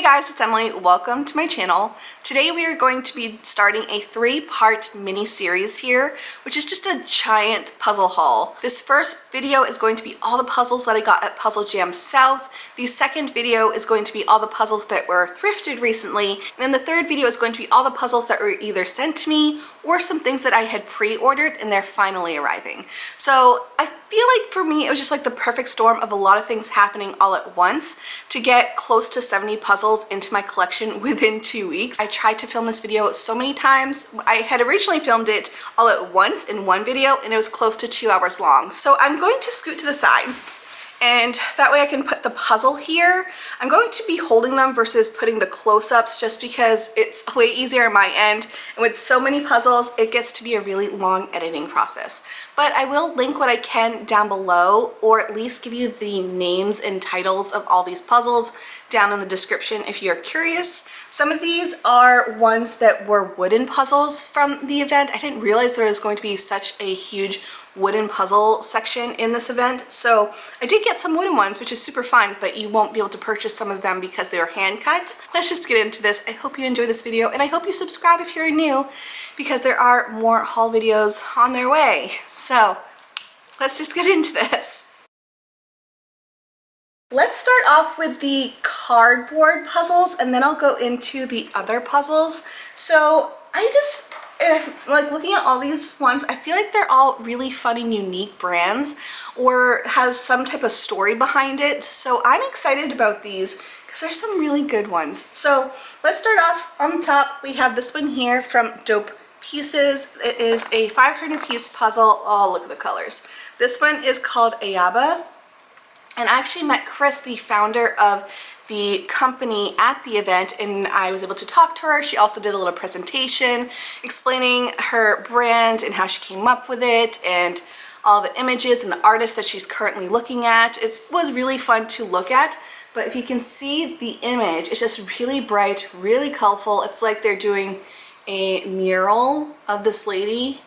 Hey guys, it's Emily. Welcome to my channel. Today we are going to be starting a 3-part mini series here, which is just a giant puzzle haul. This first video is going to be all the puzzles that I got at Puzzle Jam South. The second video is going to be all the puzzles that were thrifted recently. And then the third video is going to be all the puzzles that were either sent to me or some things that I had pre-ordered and they're finally arriving. So I feel like for me it was just like the perfect storm of a lot of things happening all at once to get close to 70 puzzles into my collection within 2 weeks. I tried to film this video so many times. I had originally filmed it all at once in one video and it was close to 2 hours long. So I'm going to scoot to the side and that way I can put the puzzle here. I'm going to be holding them versus putting the close-ups just because it's way easier on my end. And with so many puzzles, it gets to be a really long editing process. But I will link what I can down below, or at least give you the names and titles of all these puzzles down in the description if you're curious. Some of these are ones that were wooden puzzles from the event. I didn't realize there was going to be such a huge wooden puzzle section in this event, so I did get some wooden ones, which is super fun, but you won't be able to purchase some of them because they were hand cut. Let's just get into this. I hope you enjoy this video and I hope you subscribe if you're new because there are more haul videos on their way. So let's just get into this. Let's start off with the cardboard puzzles and then I'll go into the other puzzles. So like looking at all these ones, I feel like they're all really fun and unique brands or has some type of story behind it. So I'm excited about these because there's some really good ones. So let's start off on the top. We have this one here from Dope Pieces. It is a 500 piece puzzle. Oh, look at the colors. This one is called Ayaba. And I actually met Chris, the founder of the company, at the event, and I was able to talk to her. She also did a little presentation explaining her brand and how she came up with it and all the images and the artists that she's currently looking at. It was really fun to look at, but if you can see the image, it's just really bright, really colorful. It's like they're doing a mural of this lady,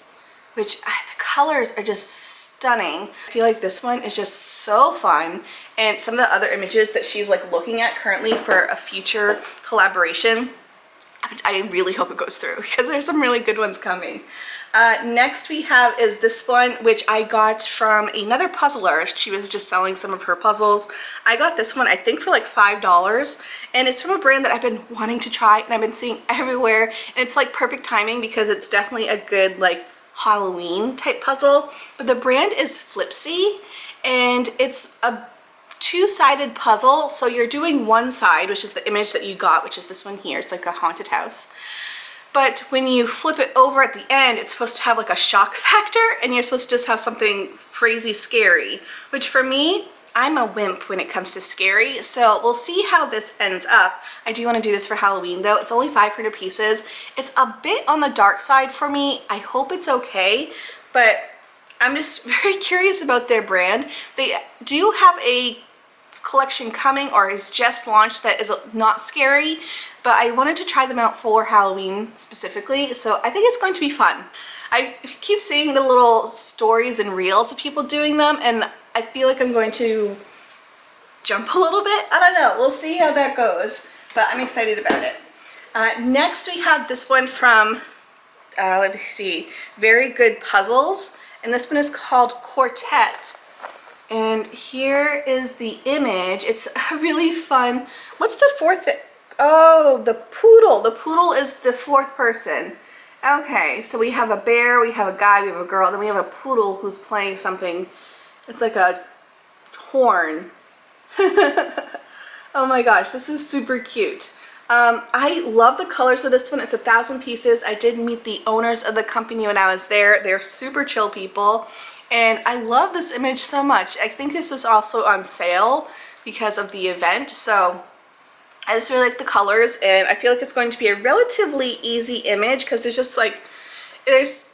which the colors are just stunning. I feel like this one is just so fun, and some of the other images that she's like looking at currently for a future collaboration, I really hope it goes through because there's some really good ones coming. Next we have is this one, which I got from another puzzler. She was just selling some of her puzzles. I got this one I think for like $5, and it's from a brand that I've been wanting to try and I've been seeing everywhere, and it's like perfect timing because it's definitely a good like Halloween type puzzle. But the brand is Flipsy and it's a two-sided puzzle. So you're doing one side, which is the image that you got, which is this one here. It's like a haunted house. But when you flip it over at the end, it's supposed to have like a shock factor and you're supposed to just have something crazy scary, which for me, I'm a wimp when it comes to scary, so we'll see how this ends up. I do want to do this for Halloween though. It's only 500 pieces. It's a bit on the dark side for me. I hope it's okay, but I'm just very curious about their brand. They do have a collection coming, or is just launched, that is not scary, but I wanted to try them out for Halloween specifically, so I think it's going to be fun. I keep seeing the little stories and reels of people doing them, and I feel like I'm going to jump a little bit. I don't know. We'll see how that goes, but I'm excited about it. Next, we have this one from, let me see, Very Good Puzzles, and this one is called Quartet. And here is the image. It's a really fun. What's the fourth? Oh, the poodle. The poodle is the fourth person. Okay, so we have a bear, we have a guy, we have a girl, then we have a poodle who's playing something. It's like a horn. Oh my gosh, this is super cute. I love the colors of this one. It's 1,000 pieces. I did meet the owners of the company when I was there. They're super chill people. And I love this image so much. I think this was also on sale because of the event. So I just really like the colors, and I feel like it's going to be a relatively easy image because there's just like, there's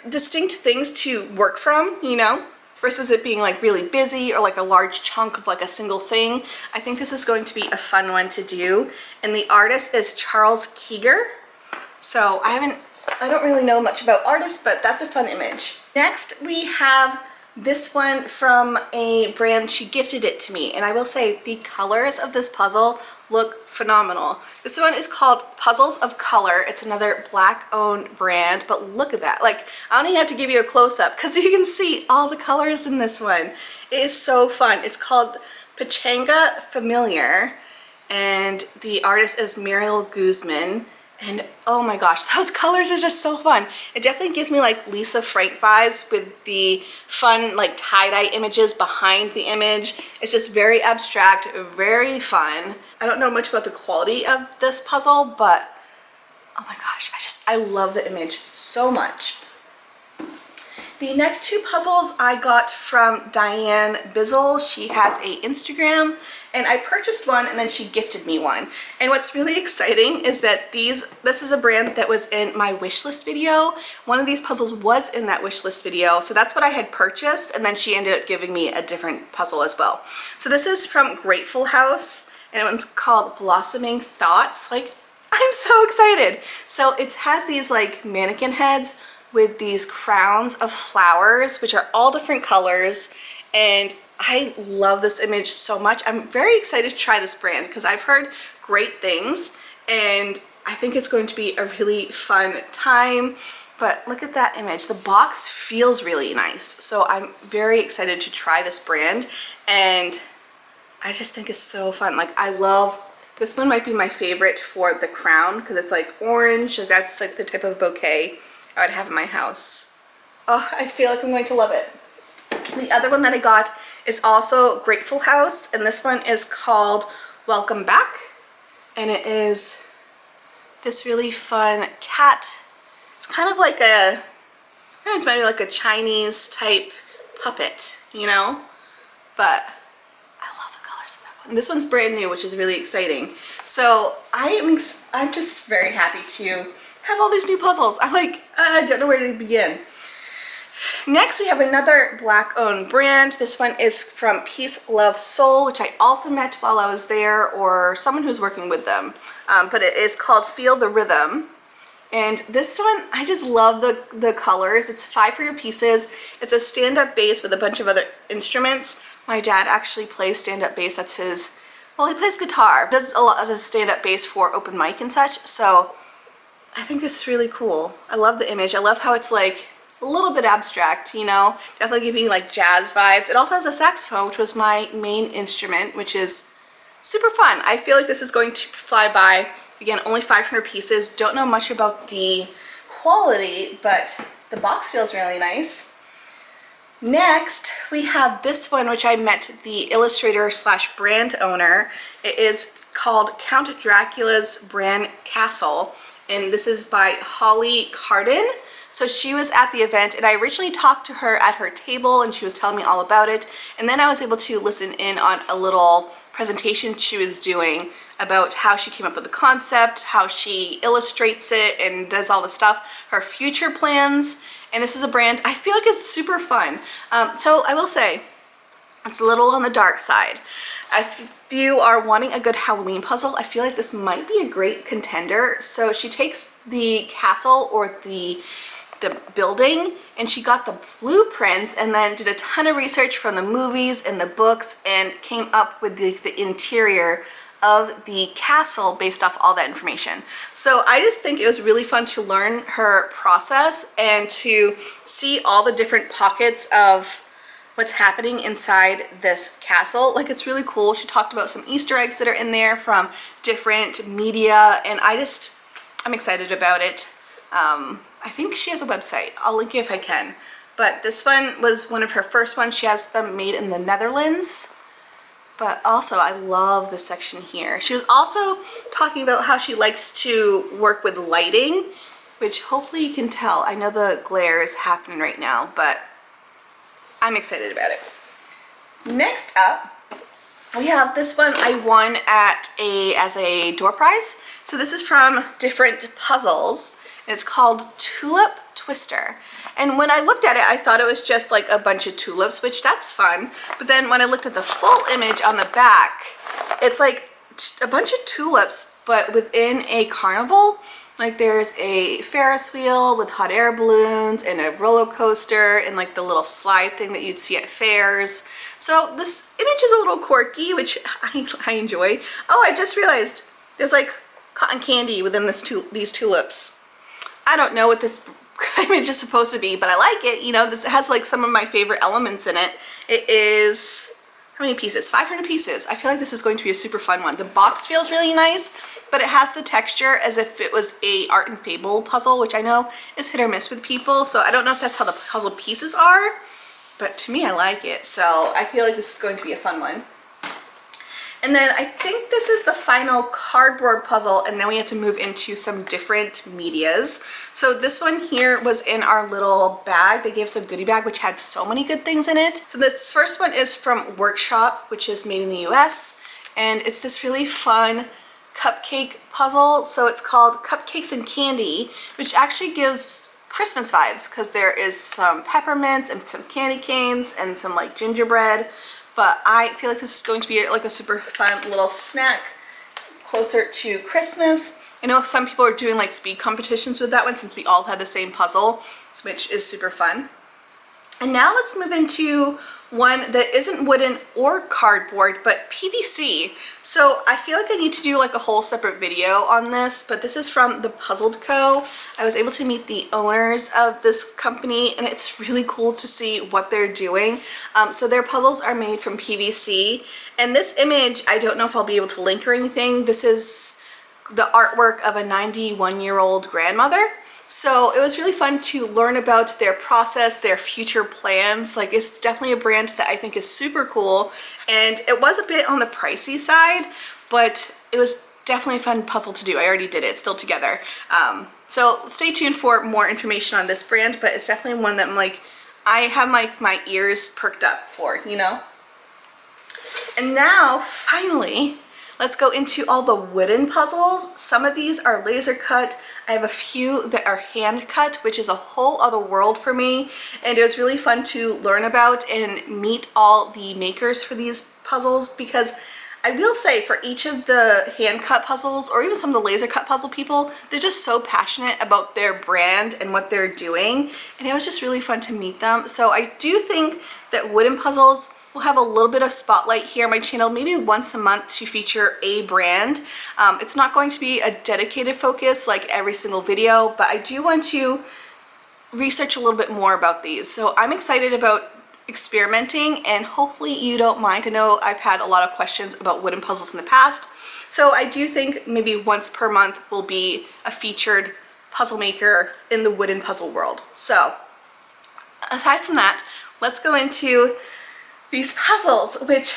distinct things to work from, you know, versus it being like really busy or like a large chunk of like a single thing. I think this is going to be a fun one to do. And the artist is Charles Keeger. So I don't really know much about artists, but that's a fun image. Next we have this one from a brand. She gifted it to me, and I will say the colors of this puzzle look phenomenal. This one is called Puzzles of Color. It's another black owned brand, but look at that. Like, I don't even have to give you a close-up because you can see all the colors in this one. It is so fun. It's called Pachanga Familiar, and the artist is Muriel Guzman. And oh my gosh, those colors are just so fun. It definitely gives me like Lisa Frank vibes with the fun like tie-dye images behind the image. It's just very abstract, very fun. I don't know much about the quality of this puzzle, but oh my gosh, I love the image so much. The next two puzzles I got from Diane Bizzle. She has a Instagram, and I purchased one and then she gifted me one. And what's really exciting is that this is a brand that was in my wish list video. One of these puzzles was in that wish list video, so that's what I had purchased, and then she ended up giving me a different puzzle as well. So this is from Grateful House, and it's called Blossoming Thoughts. Like, I'm so excited. So it has these like mannequin heads with these crowns of flowers, which are all different colors, and I love this image so much. I'm very excited to try this brand because I've heard great things, and I think it's going to be a really fun time. But look at that image. The box feels really nice, so I'm very excited to try this brand, and I just think it's so fun. Like, I love this one. Might be my favorite for the crown because it's like orange. That's like the type of bouquet I would have in my house. Oh, I feel like I'm going to love it. The other one that I got is also Grateful House, and this one is called Welcome Back, and it is this really fun cat. It's kind of like a, it's maybe like a Chinese type puppet, you know? But I love the colors of that one. And this one's brand new, which is really exciting. So I'm just very happy to have all these new puzzles. I'm like, I don't know where to begin. Next, we have another black owned brand. This one is from Peace Love Soul, which I also met while I was there, or someone who's working with them. But it is called Feel the Rhythm. And this one, I just love the colors. It's 500 pieces. It's a stand-up bass with a bunch of other instruments. My dad actually plays stand-up bass. That's his, well, he plays guitar. Does a lot of stand-up bass for open mic and such. So I think this is really cool. I love the image. I love how it's like a little bit abstract, you know, definitely giving like jazz vibes. It also has a saxophone, which was my main instrument, which is super fun. I feel like this is going to fly by. Again, only 500 pieces. Don't know much about the quality, but the box feels really nice. Next, we have this one, which I met the illustrator slash brand owner. It is called Count Dracula's Bran Castle, and this is by Holly Carden. So she was at the event, and I originally talked to her at her table, and she was telling me all about it, and then I was able to listen in on a little presentation she was doing about how she came up with the concept, how she illustrates it and does all the stuff, her future plans. And this is a brand, I feel like it's super fun. So I will say, it's a little on the dark side. If you are wanting a good Halloween puzzle, I feel like this might be a great contender. So she takes the castle or the building, and she got the blueprints and then did a ton of research from the movies and the books and came up with the interior of the castle based off all that information. So I just think it was really fun to learn her process and to see all the different pockets of what's happening inside this castle. Like, it's really cool. She talked about some Easter eggs that are in there from different media, and I'm excited about it. I think she has a website. I'll link it if I can. But this one was one of her first ones. She has them made in the Netherlands. But also, I love this section here. She was also talking about how she likes to work with lighting, which hopefully you can tell. I know the glare is happening right now, but I'm excited about it. Next up, we have this one I won as a door prize. So this is from Different Puzzles. It's called Tulip Twister. And when I looked at it, I thought it was just like a bunch of tulips, which that's fun. But then when I looked at the full image on the back, it's like a bunch of tulips, but within a carnival. Like there's a Ferris wheel with hot air balloons and a roller coaster and like the little slide thing that you'd see at fairs. So this image is a little quirky, which I enjoy. Oh, I just realized there's like cotton candy within these tulips. I don't know what this image is supposed to be, but I like it. You know, this has like some of my favorite elements in it. It is, how many pieces? 500 pieces. I feel like this is going to be a super fun one. The box feels really nice, but it has the texture as if it was a art and fable puzzle, which I know is hit or miss with people. So I don't know if that's how the puzzle pieces are, but to me, I like it. So I feel like this is going to be a fun one. And then I think this is the final cardboard puzzle, and then we have to move into some different medias. So this one here was in our little bag. They gave us a goodie bag which had so many good things in it. So this first one is from Workshop, which is made in the US, and it's this really fun cupcake puzzle. So it's called Cupcakes and Candy, which actually gives Christmas vibes because there is some peppermints and some candy canes and some like gingerbread. But I feel like this is going to be like a super fun little snack closer to Christmas. I know some people are doing like speed competitions with that one since we all had the same puzzle, which is super fun. And now let's move into one that isn't wooden or cardboard, but PVC. So I feel like I need to do like a whole separate video on this, but this is from The Puzzled Co. I was able to meet the owners of this company, and it's really cool to see what they're doing. So their puzzles are made from PVC, and this image, I don't know if I'll be able to link or anything. This is the artwork of a 91-year-old grandmother. So it was really fun to learn about their process, their future plans. Like, it's definitely a brand that I think is super cool, and it was a bit on the pricey side, but it was definitely a fun puzzle to do. I already did it, it's still together. So stay tuned for more information on this brand, but it's definitely one that I'm like, I have like my ears perked up for, you know? And now, finally, let's go into all the wooden puzzles. Some of these are laser cut. I have a few that are hand cut, which is a whole other world for me. And it was really fun to learn about and meet all the makers for these puzzles, because I will say for each of the hand cut puzzles, or even some of the laser cut puzzle people, they're just so passionate about their brand and what they're doing. And it was just really fun to meet them. So I do think that wooden puzzles will have a little bit of spotlight here on my channel, maybe once a month, to feature a brand. It's not going to be a dedicated focus like every single video, but I do want to research a little bit more about these. So I'm excited about experimenting, and hopefully you don't mind. I know I've had a lot of questions about wooden puzzles in the past, so I do think maybe once per month will be a featured puzzle maker in the wooden puzzle world. So aside from that, let's go into these puzzles, which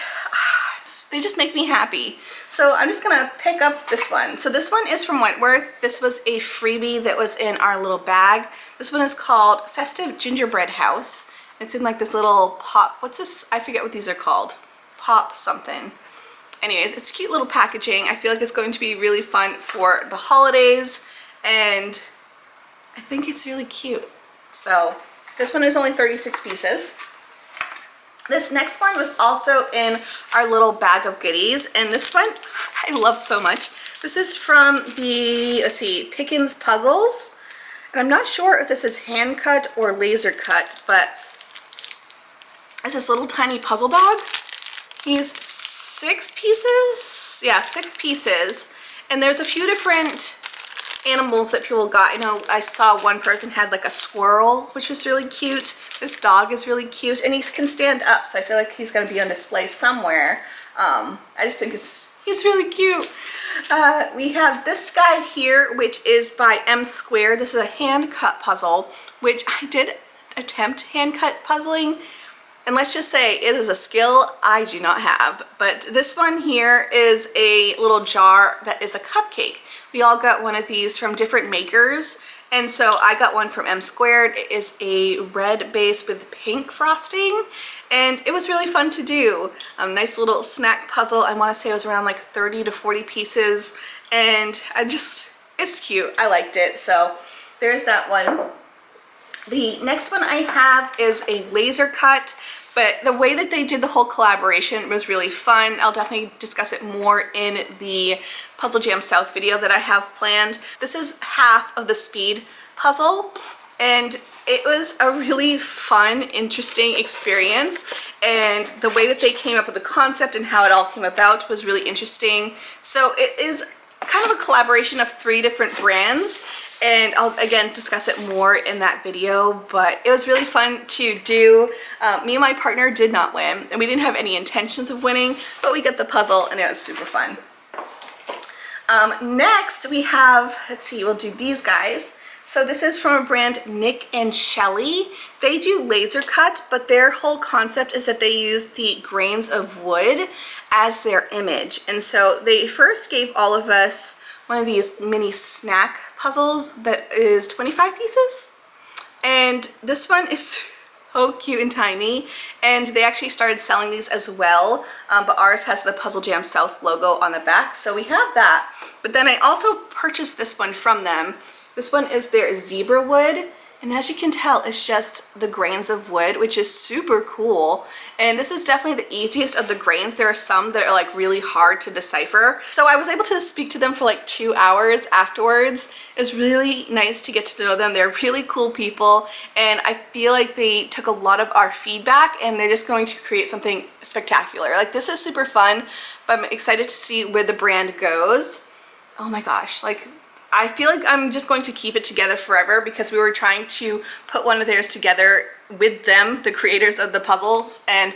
they just make me happy. So I'm just gonna pick up this one. So this one is from Wentworth. This was a freebie that was in our little bag. This one is called Festive Gingerbread House. It's in like this little pop, what's this? I forget what these are called. Pop something. Anyways, it's cute little packaging. I feel like it's going to be really fun for the holidays, and I think it's really cute. So this one is only 36 pieces. This next one was also in our little bag of goodies, and this one I love so much. This is from the, let's see, Pickens Puzzles, and I'm not sure if this is hand cut or laser cut, but it's this little tiny puzzle dog. He's 6 pieces, yeah, 6 pieces, and there's a few different animals that people got. I know I saw one person had like a squirrel, which was really cute. This dog is really cute, and he can stand up, so I feel like he's going to be on display somewhere. I just think he's really cute. We have this guy here, which is by M Squared. This is a hand cut puzzle, which I did attempt hand cut puzzling, and let's just say it is a skill I do not have. But this one here is a little jar that is a cupcake. We all got one of these from different makers, and so I got one from M Squared. It is a red base with pink frosting, and it was really fun to do. Nice little snack puzzle. I want to say it was around like 30 to 40 pieces, and it's cute. I liked it. So there's that one. The next one I have is a laser cut, But the way that they did the whole collaboration was really fun. I'll definitely discuss it more in the Puzzle Jam South video that I have planned. This is half of the speed puzzle, and it was a really fun, interesting experience, and the way that they came up with the concept and how it all came about was really interesting. So it is kind of a collaboration of 3 different brands, and I'll again discuss it more in that video, but it was really fun to do. Me and my partner did not win, and we didn't have any intentions of winning, but we got the puzzle and it was super fun. Next we have, let's see, we'll do these guys. So this is from a brand, Nick and Shelly. They do laser cut, but their whole concept is that they use the grains of wood as their image. And so they first gave all of us one of these mini snack puzzles that is 25 pieces. And this one is so cute and tiny. And they actually started selling these as well. But ours has the Puzzle Jam South logo on the back. So we have that. But then I also purchased this one from them. This one is their zebra wood, and as you can tell, it's just the grains of wood, which is super cool. And this is definitely the easiest of the grains. There are some that are like really hard to decipher. So I was able to speak to them for like 2 hours afterwards. It was really nice to get to know them. They're really cool people, and I feel like they took a lot of our feedback and they're just going to create something spectacular. Like, this is super fun, but I'm excited to see where the brand goes. Oh my gosh, like, I feel like I'm just going to keep it together forever, because we were trying to put one of theirs together with them, the creators of the puzzles, and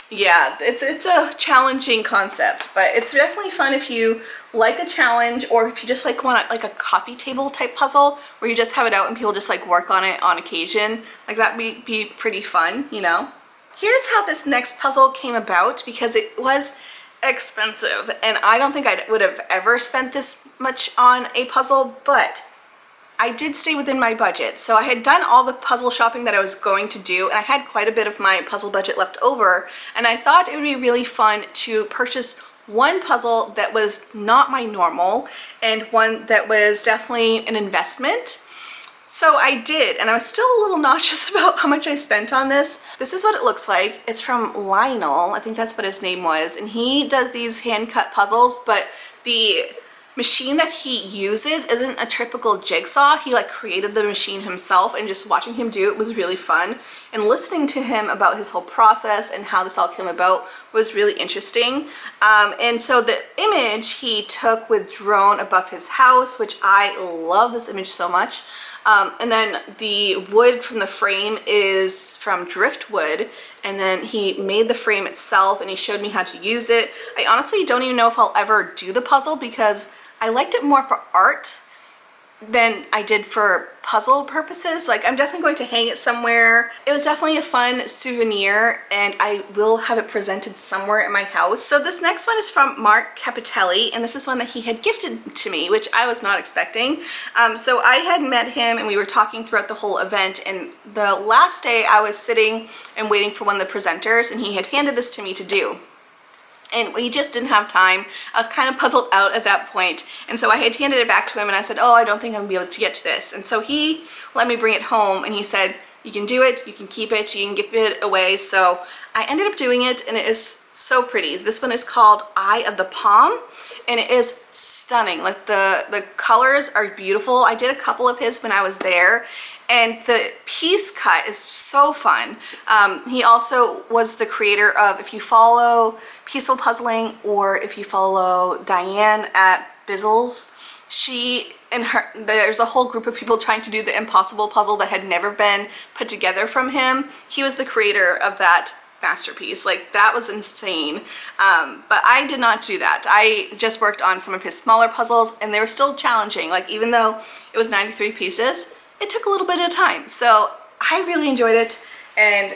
yeah, it's a challenging concept, but it's definitely fun if you like a challenge, or if you just like want like a coffee table type puzzle where you just have it out and people just like work on it on occasion. Like, that would be pretty fun, you know? Here's how this next puzzle came about, because it was expensive, and I don't think I would have ever spent this much on a puzzle, but I did stay within my budget. So I had done all the puzzle shopping that I was going to do, and I had quite a bit of my puzzle budget left over, and I thought it would be really fun to purchase one puzzle that was not my normal, and one that was definitely an investment. So I did, and I was still a little nauseous about how much I spent on this. This is what it looks like. It's from Lionel, I think that's what his name was, and he does these hand-cut puzzles, but the machine that he uses isn't a typical Jigsaw. He like created the machine himself, and just watching him do it was really fun, and listening to him about his whole process and how this all came about was really interesting. And so the image he took with drone above his house, which I love this image so much. And then the wood from the frame is from driftwood, and then he made the frame itself and he showed me how to use it. I honestly don't even know if I'll ever do the puzzle, because I liked it more for art than I did for puzzle purposes. Like, I'm definitely going to hang it somewhere. It was definitely a fun souvenir, and I will have it presented somewhere in my house. So this next one is from Mark Capitelli, and this is one that he had gifted to me, which I was not expecting. So I had met him and we were talking throughout the whole event, and the last day I was sitting and waiting for one of the presenters, and he had handed this to me to do. And we just didn't have time. I was kind of puzzled out at that point. And so I had handed it back to him, and I said, oh, I don't think I'm gonna be able to get to this. And so he let me bring it home, and he said, you can do it, you can keep it, you can give it away. So I ended up doing it, and it is so pretty. This one is called Eye of the Palm, and it is stunning. Like, the colors are beautiful. I did a couple of his when I was there, and the piece cut is so fun. He also was the creator of, if you follow Peaceful Puzzling, or if you follow Diane at Bizzles, there's a whole group of people trying to do the impossible puzzle that had never been put together from him. He was the creator of that masterpiece. Like, that was insane. But I did not do that. I just worked on some of his smaller puzzles, and they were still challenging. Like, even though it was 93 pieces, it took a little bit of time. So I really enjoyed it, and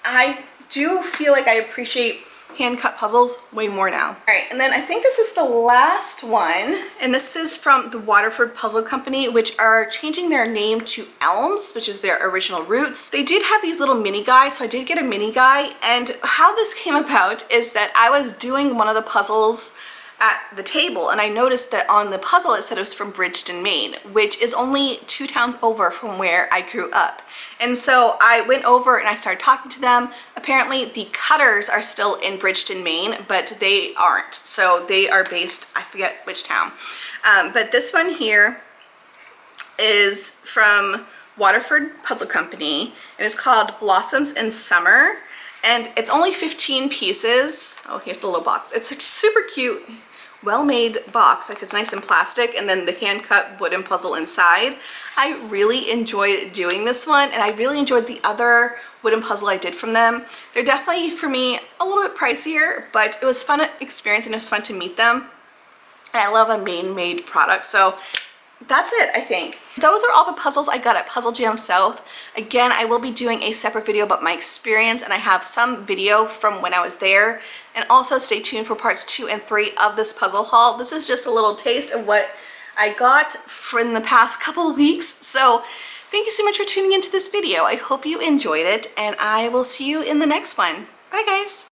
I do feel like I appreciate hand-cut puzzles way more now. All right, and then I think this is the last one, and this is from the Waterford Puzzle Company, which are changing their name to Elms, which is their original roots. They did have these little mini guys, so I did get a mini guy, and how this came about is that I was doing one of the puzzles at the table, and I noticed that on the puzzle it said it was from Bridgeton, Maine, which is only 2 towns over from where I grew up. And so I went over and I started talking to them. Apparently the cutters are still in Bridgeton, Maine, but they aren't. So they are based, I forget which town. But this one here is from Waterford Puzzle Company, and it's called Blossoms in Summer, and it's only 15 pieces. Oh, here's the little box. It's a super cute, well-made box. Like, it's nice and plastic, and then the hand-cut wooden puzzle inside. I really enjoyed doing this one, and I really enjoyed the other wooden puzzle I did from them. They're definitely, for me, a little bit pricier, but it was fun experience, and it was fun to meet them. And I love a Maine-made product, so that's it, I think. Those are all the puzzles I got at Puzzle Jam South. Again, I will be doing a separate video about my experience, and I have some video from when I was there. And also stay tuned for parts 2 and 3 of this puzzle haul. This is just a little taste of what I got from the past couple of weeks. So thank you so much for tuning into this video. I hope you enjoyed it, and I will see you in the next one. Bye, guys.